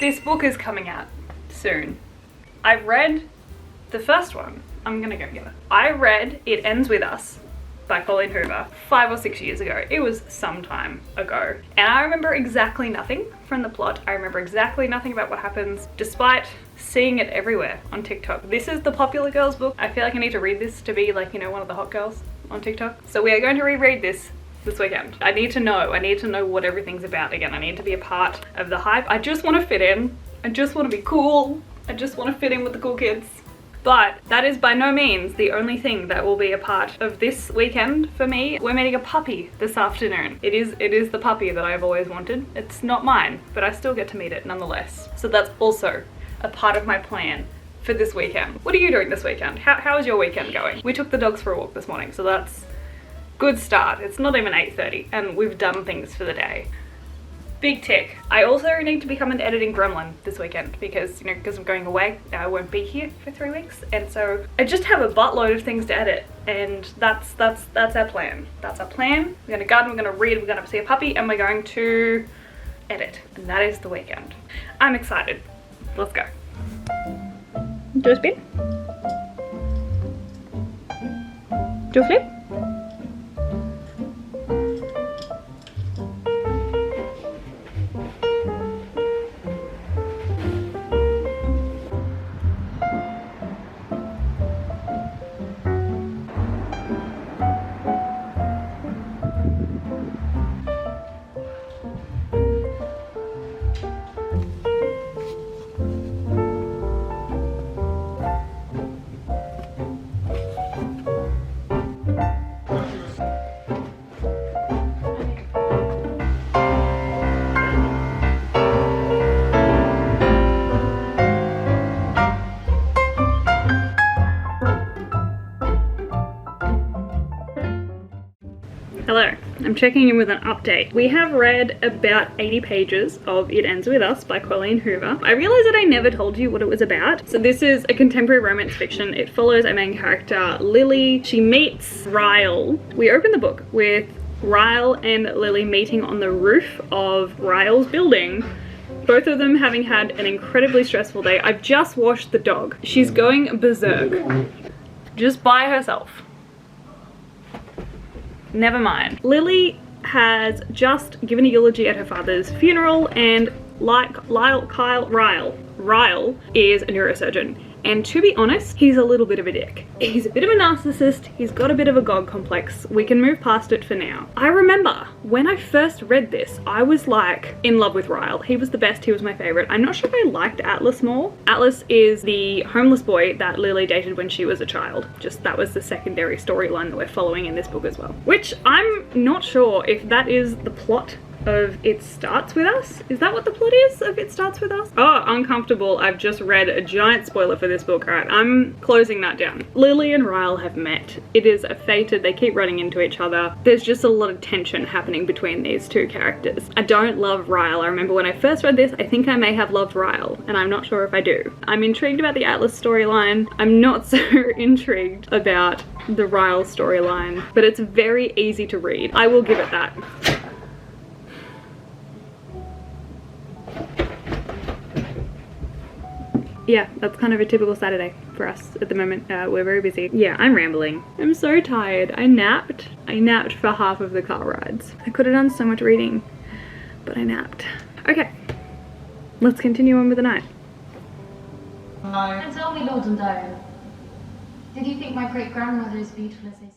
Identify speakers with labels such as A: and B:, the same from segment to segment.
A: This book is coming out soon. I've read the first one. I'm gonna go get it. I read It Ends With Us by Colleen Hoover 5 or 6 years ago. It was some time ago. And I remember exactly nothing from the plot. I remember exactly nothing about what happens, despite seeing it everywhere on TikTok. This is the popular girls book. I feel like I need to read this to be like, you know, one of the hot girls on TikTok. So we are going to reread this weekend. I need to know what everything's about again. I need to be a part of the hype. I just want to fit in. I just want to be cool. I just want to fit in with the cool kids. But that is by no means the only thing that will be a part of this weekend for me. We're meeting a puppy this afternoon. It is the puppy that I've always wanted. It's not mine, but I still get to meet it nonetheless. So that's also a part of my plan for this weekend. What are you doing this weekend? How is your weekend going? We took the dogs for a walk this morning, so that's good start. It's not even 8:30 and we've done things for the day. Big tick. I also need to become an editing gremlin this weekend because, you know, because I'm going away, I won't be here for 3 weeks, and so I just have a buttload of things to edit, and that's our plan. That's our plan. We're gonna garden, we're gonna read, we're gonna see a puppy, and we're going to edit, and that is the weekend. I'm excited. Let's go. Do a spin. Do a flip. Hello, I'm checking in with an update. We have read about 80 pages of It Ends With Us by Colleen Hoover. I realized that I never told you what it was about. So this is a contemporary romance fiction. It follows a main character, Lily. She meets Ryle. We open the book with Ryle and Lily meeting on the roof of Ryle's building. Both of them having had an incredibly stressful day. I've just washed the dog. She's going berserk. Just by herself. Never mind. Lily has just given a eulogy at her father's funeral, and like Ryle is a neurosurgeon. And to be honest, he's a little bit of a dick. He's a bit of a narcissist. He's got a bit of a god complex. We can move past it for now. I remember when I first read this, I was like in love with Ryle. He was the best. He was my favorite. I'm not sure if I liked Atlas more. Atlas is the homeless boy that Lily dated when she was a child. Just that was the secondary storyline that we're following in this book as well. Which I'm not sure if that is the plot of It Starts With Us? Is that what the plot is of It Starts With Us? Oh, uncomfortable. I've just read a giant spoiler for this book. Alright, I'm closing that down. Lily and Ryle have met. It is fated. They keep running into each other. There's just a lot of tension happening between these two characters. I don't love Ryle. I remember when I first read this, I think I may have loved Ryle, and I'm not sure if I do. I'm intrigued about the Atlas storyline. I'm not so intrigued about the Ryle storyline, but it's very easy to read. I will give it that. Yeah, that's kind of a typical Saturday for us at the moment. We're very busy. Yeah, I'm rambling. I'm so tired. I napped for half of the car rides. I could have done so much reading, but I napped. Okay, let's continue on with the night.
B: And tell me, Lord and Dale, did you think my great-grandmother is beautiful as they say?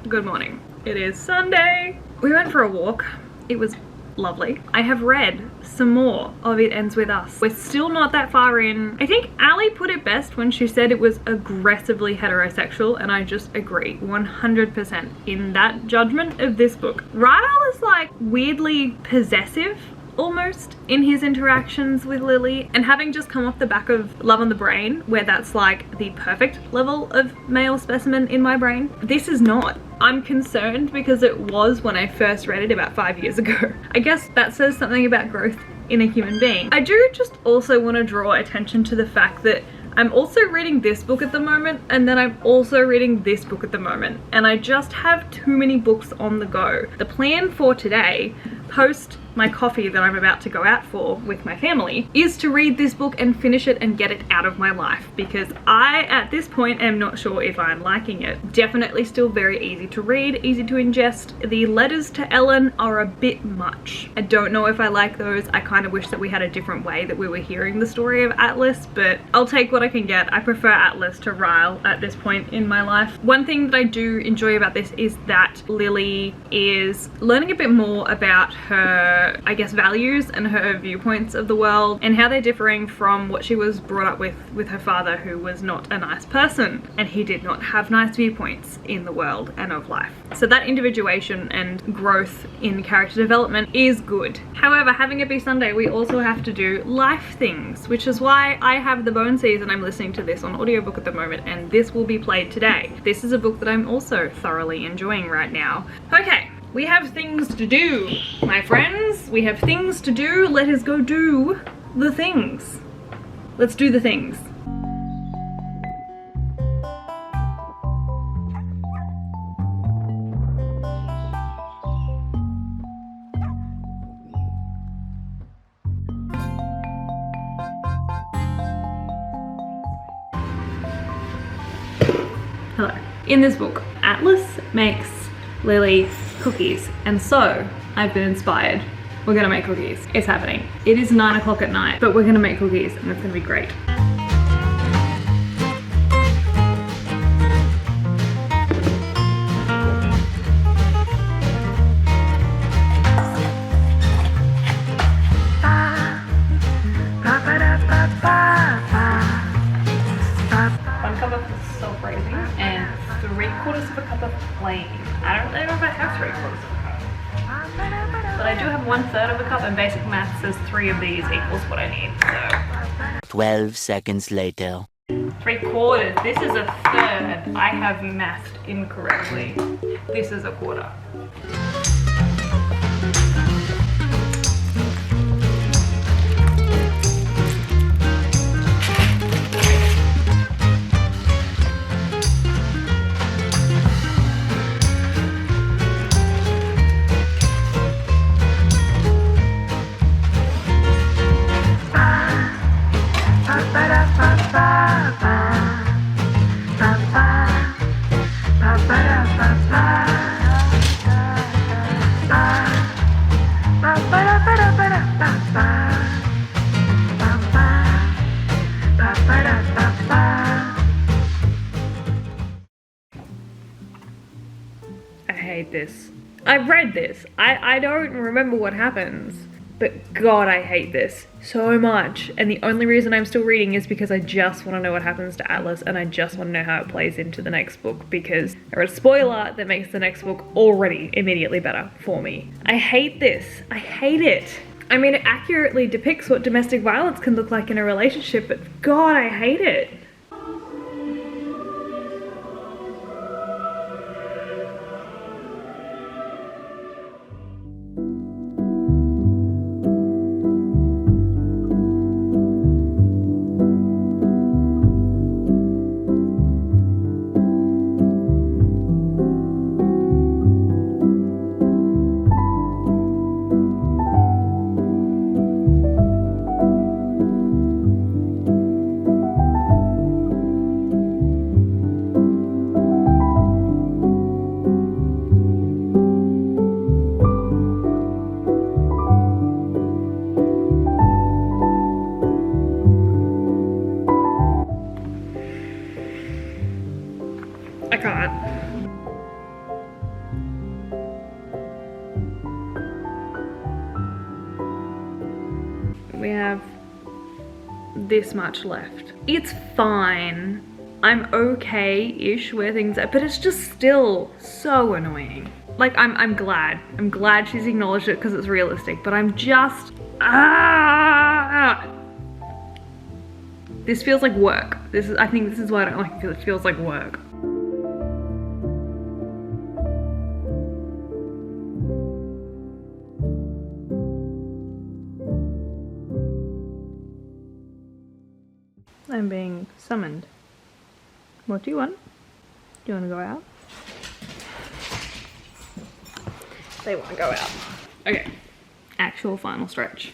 A: Good morning. It is Sunday. We went for a walk. It was lovely. I have read some more of It Ends With Us. We're still not that far in. I think Ali put it best when she said it was aggressively heterosexual, and I just agree 100% in that judgment of this book. Ryle is like weirdly possessive almost in his interactions with Lily, and having just come off the back of Love on the Brain, where that's like the perfect level of male specimen in my brain, this is not. I'm concerned because it was when I first read it about 5 years ago. I guess that says something about growth in a human being. I do just also want to draw attention to the fact that I'm also reading this book at the moment, and then I'm also reading this book at the moment, and I just have too many books on the go. The plan for today, post my coffee that I'm about to go out for with my family, is to read this book and finish it and get it out of my life, because I, at this point, am not sure if I'm liking it. Definitely still very easy to read, easy to ingest. The letters to Ellen are a bit much. I don't know if I like those. I kind of wish that we had a different way that we were hearing the story of Atlas, but I'll take what I can get. I prefer Atlas to Ryle at this point in my life. One thing that I do enjoy about this is that Lily is learning a bit more about her, I guess, values and her viewpoints of the world, and how they're differing from what she was brought up with her father, who was not a nice person, and he did not have nice viewpoints in the world and of life. So that individuation and growth in character development is good. However, having it be Sunday, we also have to do life things, which is why I have the Bone Season. I'm listening to this on audiobook at the moment, and this will be played today. This is a book that I'm also thoroughly enjoying right now. Okay. We have things to do, my friends. We have things to do. Let us go do the things. Let's do the things. Hello. In this book, Atlas makes Lily cookies, and so I've been inspired. We're gonna make cookies. It's happening. It is 9 o'clock at night, but we're gonna make cookies, and it's gonna be great. One cup of self-raising and 3/4 of a cup of plain. I don't know if I have 3/4 of a cup, but I do have 1/3 of a cup, and basic math says 3 of these equals what I need, so.
C: 12 seconds later.
A: 3/4, this is a third. I have mathed incorrectly. This is a quarter. I hate this. I've read this. I don't remember what happens, but God, I hate this so much. And the only reason I'm still reading is because I just want to know what happens to Atlas, and I just want to know how it plays into the next book, because there is a spoiler that makes the next book already immediately better for me. I hate this. I hate it. I mean, it accurately depicts what domestic violence can look like in a relationship, but God, I hate it. I can't. We have this much left. It's fine. I'm okay-ish where things are, but it's just still so annoying. Like, I'm glad. I'm glad she's acknowledged it because it's realistic, but I'm just, This feels like work. I think this is why I don't like it, because it feels like work. I'm being summoned. What do you want? Do you want to go out? They want to go out. Okay. Actual final stretch.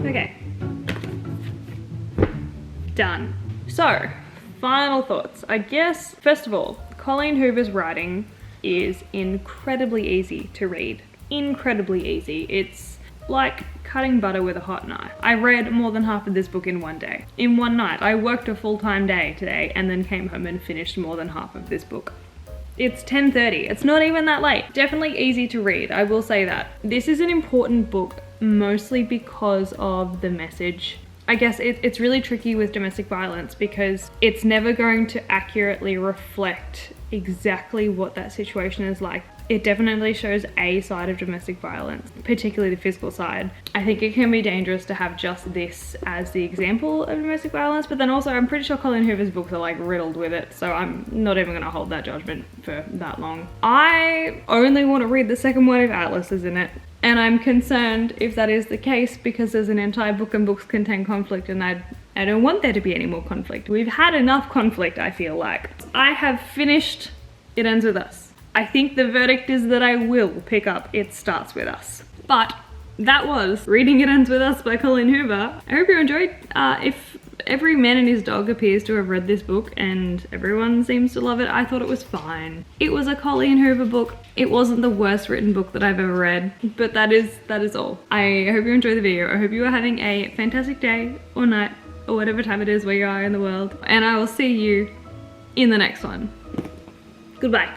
A: Okay. Done. So, final thoughts. I guess, first of all, Colleen Hoover's writing is incredibly easy to read. Incredibly easy. It's like cutting butter with a hot knife. I read more than half of this book in one day. In one night. I worked a full-time day today and then came home and finished more than half of this book. It's 10:30. It's not even that late. Definitely easy to read, I will say that. This is an important book mostly because of the message. I guess it's really tricky with domestic violence because it's never going to accurately reflect exactly what that situation is like. It definitely shows a side of domestic violence, particularly the physical side. I think it can be dangerous to have just this as the example of domestic violence, but then also I'm pretty sure Colleen Hoover's books are like riddled with it, so I'm not even gonna hold that judgment for that long. I only want to read the second one if Atlas is in it. And I'm concerned if that is the case because there's an entire book and books contain conflict and I don't want there to be any more conflict. We've had enough conflict, I feel like. I have finished It Ends With Us. I think the verdict is that I will pick up It Starts With Us. But that was Reading It Ends With Us by Colleen Hoover. I hope you enjoyed. If every man and his dog appears to have read this book and everyone seems to love it, I thought it was fine. It was a Colleen Hoover book. It wasn't the worst written book that I've ever read, but that is all. I hope you enjoyed the video. I hope you are having a fantastic day or night or whatever time it is where you are in the world. And I will see you in the next one. Goodbye.